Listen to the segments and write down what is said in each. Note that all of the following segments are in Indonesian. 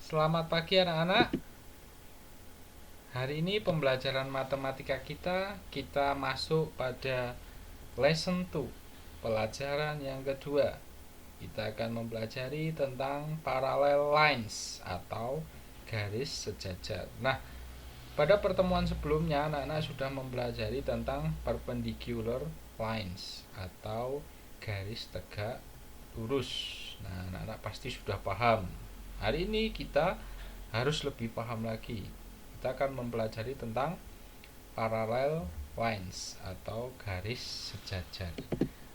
Selamat pagi anak-anak. Hari ini pembelajaran matematika kita masuk pada lesson 2, pelajaran yang kedua. Kita akan mempelajari tentang parallel lines atau garis sejajar. Nah, pada pertemuan sebelumnya anak-anak sudah mempelajari tentang perpendicular lines atau garis tegak lurus. Nah, anak-anak pasti sudah paham. Hari ini kita harus lebih paham lagi. Kita akan mempelajari tentang parallel lines atau garis sejajar.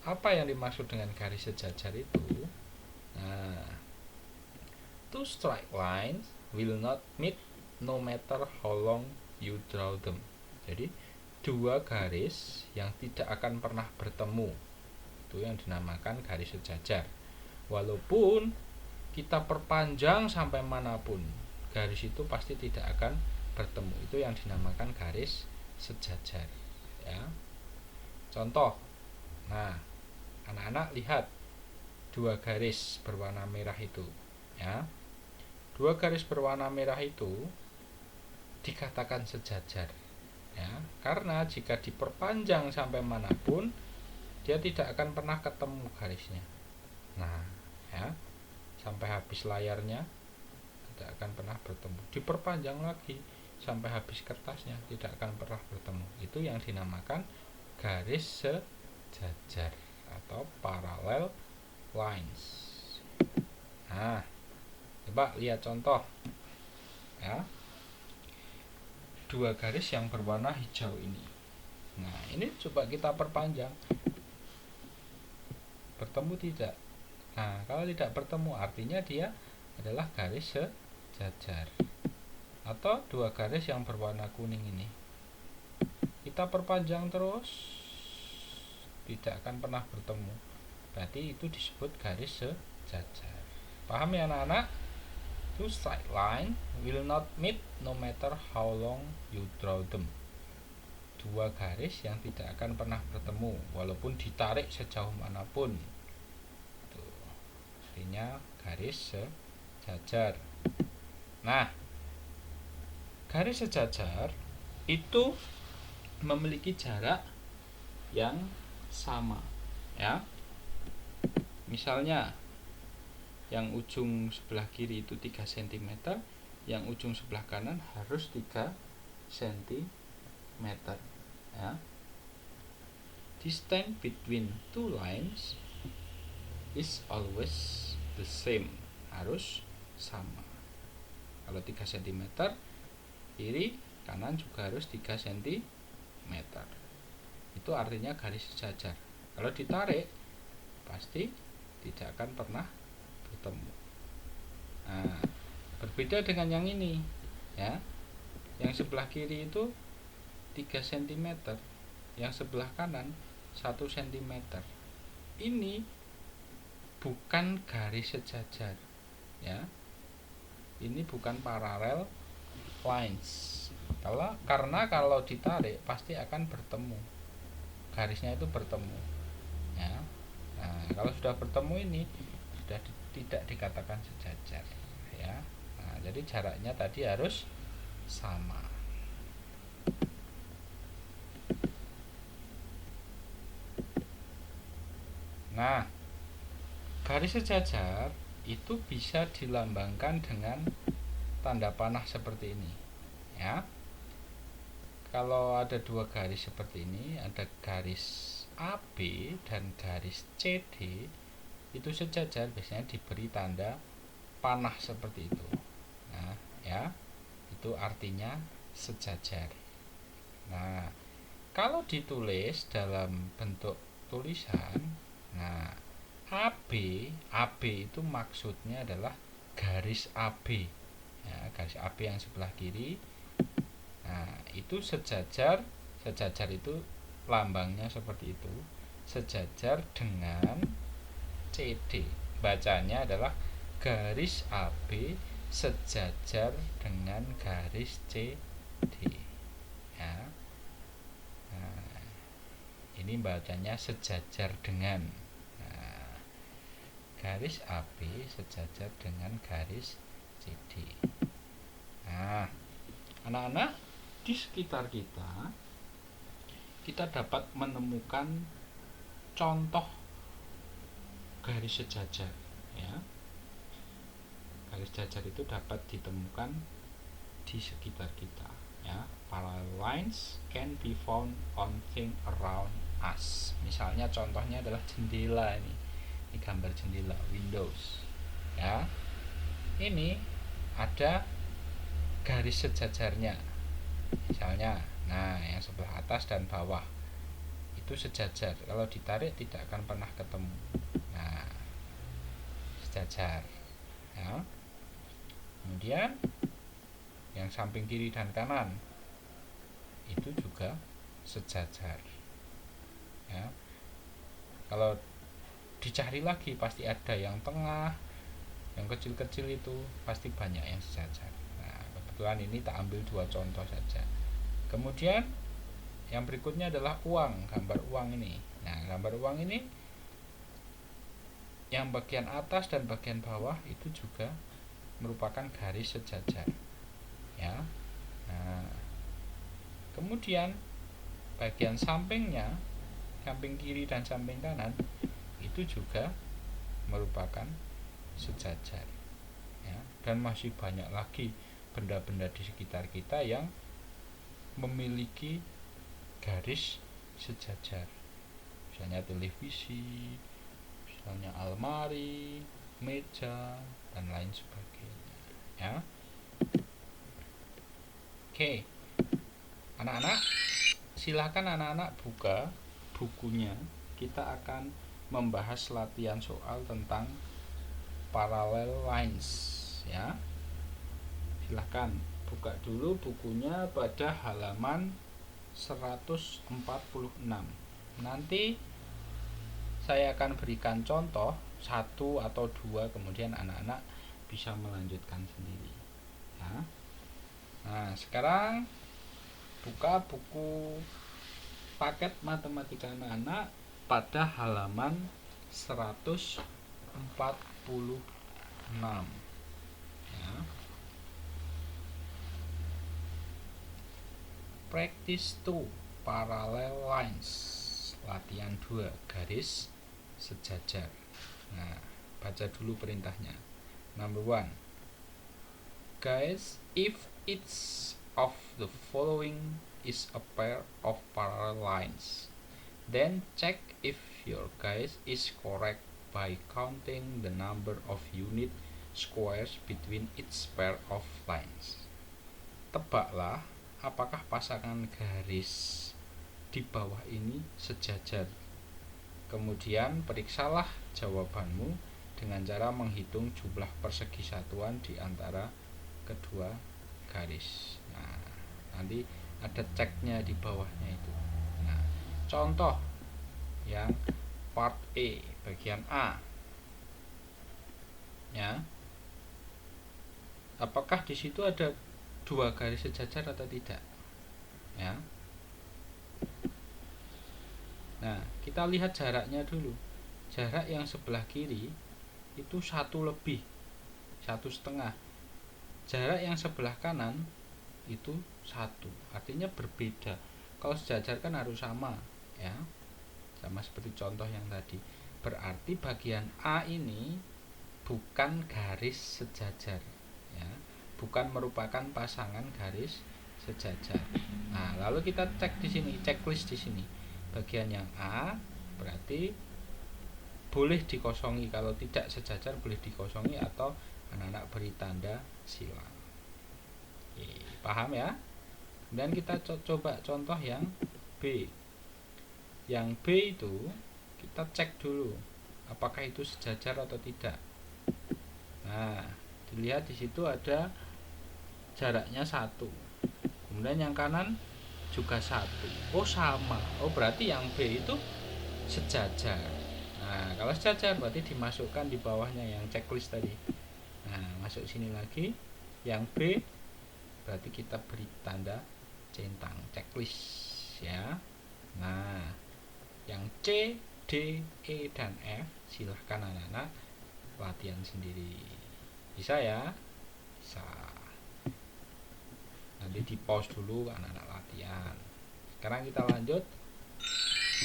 Apa yang dimaksud dengan garis sejajar itu? Nah, two straight lines will not meet no matter how long you draw them. Jadi, dua garis yang tidak akan pernah bertemu, itu yang dinamakan garis sejajar. Walaupun kita perpanjang sampai manapun, garis itu pasti tidak akan bertemu. Itu yang dinamakan garis sejajar, ya. Contoh, nah, anak-anak lihat dua garis berwarna merah itu, ya. Dua garis berwarna merah itu dikatakan sejajar, ya, karena jika diperpanjang sampai manapun, dia tidak akan pernah ketemu garisnya. Nah, ya, sampai habis layarnya tidak akan pernah bertemu. Diperpanjang lagi sampai habis kertasnya tidak akan pernah bertemu. Itu yang dinamakan garis sejajar atau parallel lines. Nah, coba lihat contoh, ya. Dua garis yang berwarna hijau ini. Nah, ini coba kita perpanjang. Bertemu tidak? Nah, kalau tidak bertemu artinya dia adalah garis sejajar. Atau dua garis yang berwarna kuning ini. Kita perpanjang terus, tidak akan pernah bertemu. Berarti itu disebut garis sejajar. Paham ya anak-anak? Two straight line will not meet no matter how long you draw them. Dua garis yang tidak akan pernah bertemu walaupun ditarik sejauh manapun. Artinya garis sejajar. Nah, garis sejajar itu memiliki jarak yang sama, ya. Misalnya yang ujung sebelah kiri itu 3 cm, yang ujung sebelah kanan harus 3 cm, ya. Distance between two lines is always the same, harus sama. Kalau 3 cm, kiri kanan juga harus 3 cm. Itu artinya garis sejajar. Kalau ditarik pasti tidak akan pernah bertemu. Nah, berbeda dengan yang ini, ya. Yang sebelah kiri itu 3 cm, yang sebelah kanan 1 cm. Ini bukan garis sejajar, ya. Ini bukan parallel lines. Karena kalau ditarik pasti akan bertemu. Garisnya itu bertemu, ya. Nah, kalau sudah bertemu ini sudah tidak dikatakan sejajar, ya. Nah, jadi jaraknya tadi harus sama. Nah, garis sejajar itu bisa dilambangkan dengan tanda panah seperti ini, ya. Kalau ada dua garis seperti ini, ada garis AB dan garis CD, itu sejajar, biasanya diberi tanda panah seperti itu. Nah, ya, itu artinya sejajar. Nah, kalau ditulis dalam bentuk tulisan, nah, AB itu maksudnya adalah garis AB, ya, garis AB yang sebelah kiri. Nah, itu sejajar itu lambangnya seperti itu, sejajar dengan CD. Bacanya adalah garis AB sejajar dengan garis CD, ya. Nah, ini bacanya sejajar dengan. Nah, garis AB sejajar dengan garis CD. Anak-anak, di sekitar kita dapat menemukan contoh garis sejajar, ya. Garis sejajar itu dapat ditemukan di sekitar kita, ya. Parallel lines can be found on things around us. Misalnya contohnya adalah jendela ini. Ini gambar jendela Windows, ya. Ini ada garis sejajarnya. Misalnya, nah yang sebelah atas dan bawah itu sejajar. Kalau ditarik tidak akan pernah ketemu. Nah, sejajar, ya. Kemudian yang samping kiri dan kanan itu juga sejajar, ya. Kalau dicari lagi pasti ada yang tengah, yang kecil-kecil itu pasti banyak yang sejajar. Nah, kebetulan ini tak ambil 2 contoh saja. Kemudian yang berikutnya adalah uang, gambar uang ini. Nah, gambar uang ini yang bagian atas dan bagian bawah itu juga merupakan garis sejajar, ya. Nah, kemudian bagian sampingnya, samping kiri dan samping kanan itu juga merupakan sejajar, ya. Dan masih banyak lagi benda-benda di sekitar kita yang memiliki garis sejajar. Misalnya televisi, misalnya almari, meja, dan lain sebagainya, ya. Oke, anak-anak, silakan anak-anak buka bukunya. Kita akan membahas latihan soal tentang parallel lines, ya. Silahkan buka dulu bukunya pada halaman 146. Nanti saya akan berikan contoh 1 atau 2, kemudian anak-anak bisa melanjutkan sendiri, ya. Nah, sekarang buka buku paket matematika anak-anak pada halaman 146, ya. Practice 2 parallel lines, latihan 2 garis sejajar. Nah, baca dulu perintahnya. Number 1, guys, if each of the following is a pair of parallel lines, then check if your guess is correct by counting the number of unit squares between each pair of lines. Tebaklah apakah pasangan garis di bawah ini sejajar. Kemudian periksalah jawabanmu dengan cara menghitung jumlah persegi satuan di antara kedua garis. Nah, nanti ada ceknya di bawahnya itu. Nah, contoh yang part E, bagian A, ya. Apakah di situ ada 2 garis sejajar atau tidak, ya. Nah, kita lihat jaraknya dulu. Jarak yang sebelah kiri itu 1 lebih, 1,5. Jarak yang sebelah kanan itu 1, artinya berbeda. Kalau sejajar kan harus sama, ya. Sama seperti contoh yang tadi. Berarti bagian A ini bukan garis sejajar, ya. Bukan merupakan pasangan garis sejajar. Nah, lalu kita cek di sini, checklist di sini. Bagian yang A berarti boleh dikosongi, kalau tidak sejajar boleh dikosongi atau anak-anak beri tanda silang. Oke, paham ya? Kemudian kita coba contoh yang B. Yang B itu kita cek dulu apakah itu sejajar atau tidak. Nah, dilihat di situ ada jaraknya 1. Kemudian yang kanan juga 1. Oh, sama. Oh, berarti yang B itu sejajar. Nah, kalau sejajar berarti dimasukkan di bawahnya yang checklist tadi. Nah, masuk sini lagi. Yang B berarti kita beri tanda centang, checklist, ya. Nah, yang C, D, E, dan F silahkan anak-anak latihan sendiri. Bisa ya? Bisa. Nanti di pause dulu anak-anak latihan. Sekarang kita lanjut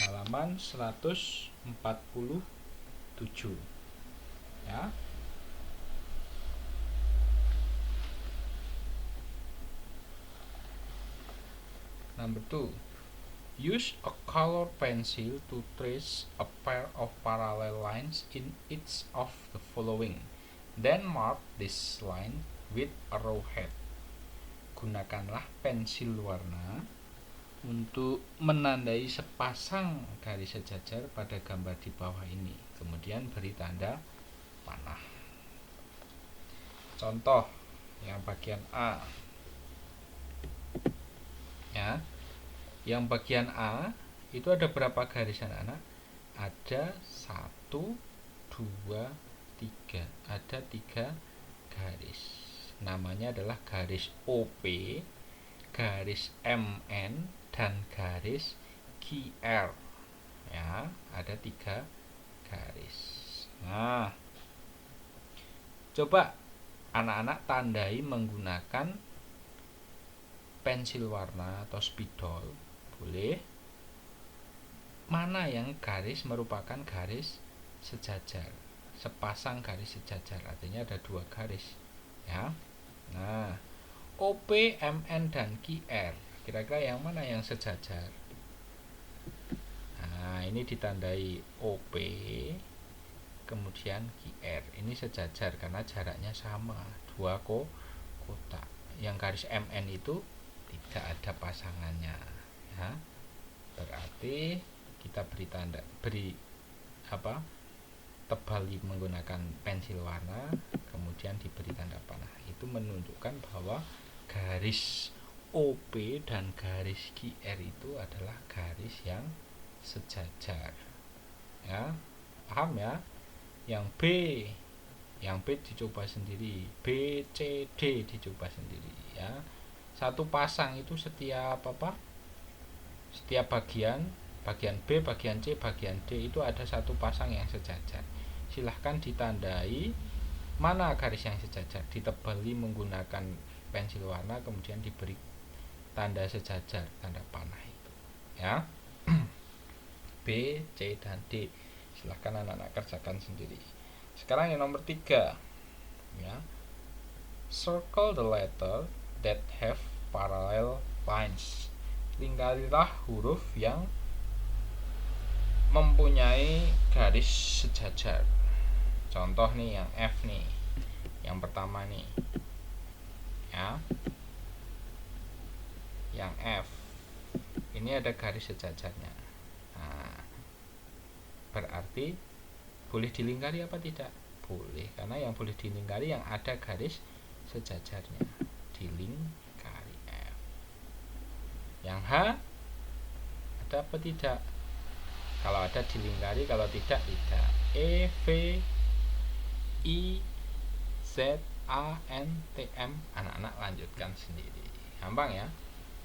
halaman 147 ya. Number 2. Use a color pencil to trace a pair of parallel lines in each of the following. Then mark this line with arrowhead. Gunakanlah pensil warna untuk menandai sepasang garis sejajar pada gambar di bawah ini. Kemudian beri tanda panah. Contoh yang bagian A. Ya. Yang bagian A itu ada berapa garis anak-anak? Ada 1, 2, 3. Ada 3 garis. Namanya adalah garis OP, garis MN, dan garis QR. Ya, ada 3 garis. Nah, coba anak-anak tandai menggunakan pensil warna atau spidol. Boleh. Mana yang garis merupakan garis sejajar, sepasang garis sejajar, artinya ada 2 garis ya. Nah, OP, MN, dan QR, kira-kira yang mana yang sejajar? Nah, ini ditandai OP, kemudian QR. Ini sejajar karena jaraknya sama, 2 kotak. Yang garis MN itu tidak ada pasangannya ya. Berarti kita tebali menggunakan pensil warna, kemudian diberi tanda panah. Itu menunjukkan bahwa garis OP dan garis QR itu adalah garis yang sejajar ya. Paham ya? Yang B dicoba sendiri, B, C, D dicoba sendiri ya. Satu pasang itu setiap bagian B, bagian C, bagian D itu ada satu pasang yang sejajar. Silahkan ditandai mana garis yang sejajar, ditebali menggunakan pensil warna, kemudian diberi tanda sejajar, tanda panah itu ya. B, C, dan D. Silahkan anak-anak kerjakan sendiri. Sekarang yang nomor 3 ya. Circle the letter that have parallel lines. Lingkarilah huruf yang mempunyai garis sejajar. Contoh nih yang F nih, yang pertama nih ya. Yang F ini ada garis sejajarnya. Nah, berarti boleh dilingkari apa tidak? Boleh, karena yang boleh dilingkari yang ada garis sejajarnya. Dilingkari F. Yang H ada apa tidak? Kalau ada dilingkari, kalau tidak, tidak. E, V, I, Z, A, N, T, M. Anak-anak lanjutkan sendiri. Gampang ya.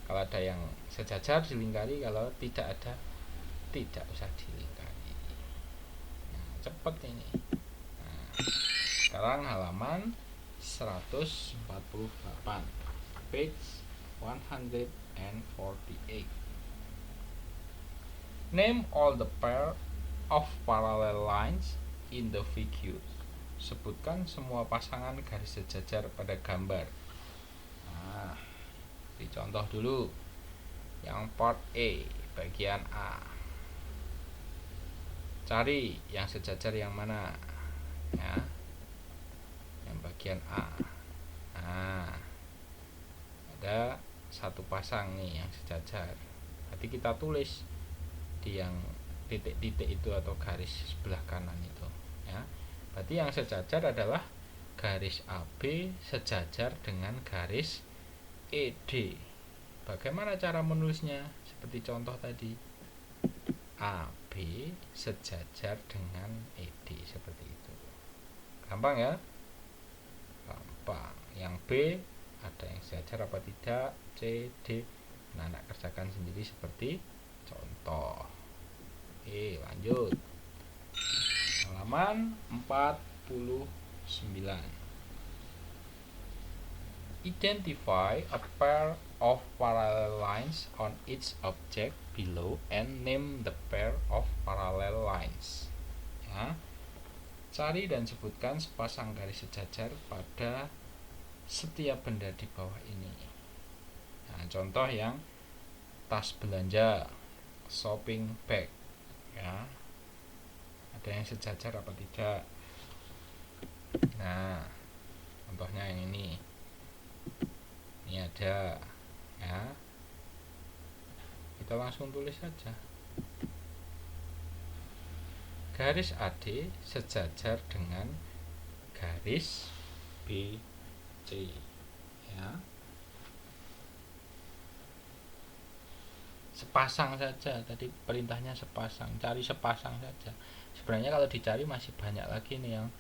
Kalau ada yang sejajar dilingkari, kalau tidak ada tidak usah dilingkari. Nah, cepet ini. Nah, sekarang halaman 148, page 148. Name all the pair of parallel lines in the figure. Sebutkan semua pasangan garis sejajar pada gambar. Nah, dicontoh dulu. Yang part A, bagian A. Cari yang sejajar yang mana? Ya. Yang bagian A. Nah, ada satu pasang nih yang sejajar. Berarti kita tulis di yang titik-titik itu atau garis sebelah kanan itu ya. Berarti yang sejajar adalah garis AB sejajar dengan garis ED. Bagaimana cara menulisnya? Seperti contoh tadi, AB sejajar dengan ED, seperti itu. Gampang ya? Gampang. Yang B ada yang sejajar apa tidak? C, D. Nah, anak kerjakan sendiri seperti contoh. Oke, lanjut. Halaman 49. Identify a pair of parallel lines on each object below and name the pair of parallel lines. Ya. Cari dan sebutkan sepasang garis sejajar pada setiap benda di bawah ini. Nah, contoh yang tas belanja, shopping bag, ya. Ada yang sejajar apa tidak? Nah, contohnya yang ini ada, ya. Kita langsung tulis saja. Garis AD sejajar dengan garis BC, ya. Sepasang saja, tadi perintahnya sepasang, cari sepasang saja. Sebenarnya kalau dicari masih banyak lagi nih yang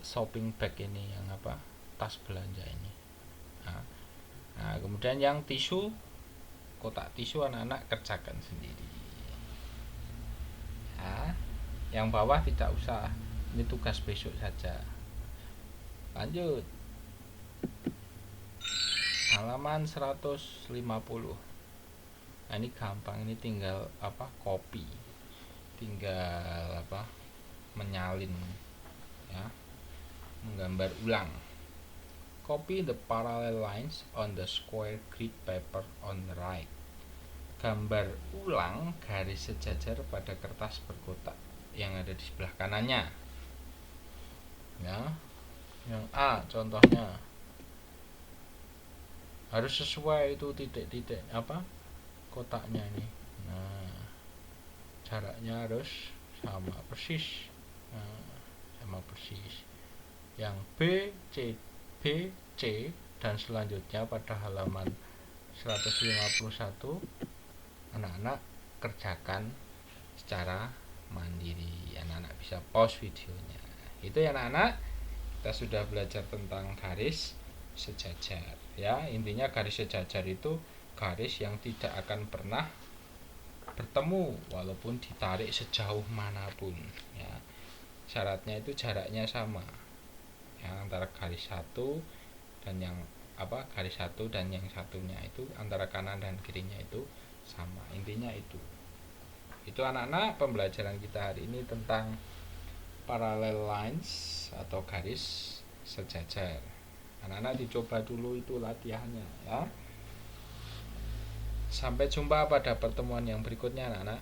shopping bag ini, yang apa, tas belanja ini. Nah, kemudian yang tisu, kotak tisu anak-anak kerjakan sendiri. Ya, yang bawah tidak usah, ini tugas besok saja. Lanjut, halaman 150. Nah, ini gampang, ini tinggal copy, tinggal menyalin, ya, menggambar ulang. Copy the parallel lines on the square grid paper on the right. Gambar ulang garis sejajar pada kertas berkotak yang ada di sebelah kanannya. Ya. Yang A contohnya harus sesuai itu titik-titik kotaknya ini. Nah, jaraknya harus sama persis. Nah, sama persis. Yang B, C dan selanjutnya pada halaman 151 anak-anak kerjakan secara mandiri. Anak-anak bisa pause videonya. Itu ya anak-anak, kita sudah belajar tentang garis sejajar, ya. Intinya garis sejajar itu garis yang tidak akan pernah bertemu walaupun ditarik sejauh manapun, ya. Syaratnya itu jaraknya sama, ya, antara garis satu dan yang garis satu dan yang satunya itu antara kanan dan kirinya itu sama. Intinya itu anak-anak pembelajaran kita hari ini tentang parallel lines atau garis sejajar. Anak-anak dicoba dulu itu latihannya, ya. Sampai jumpa pada pertemuan yang berikutnya anak-anak.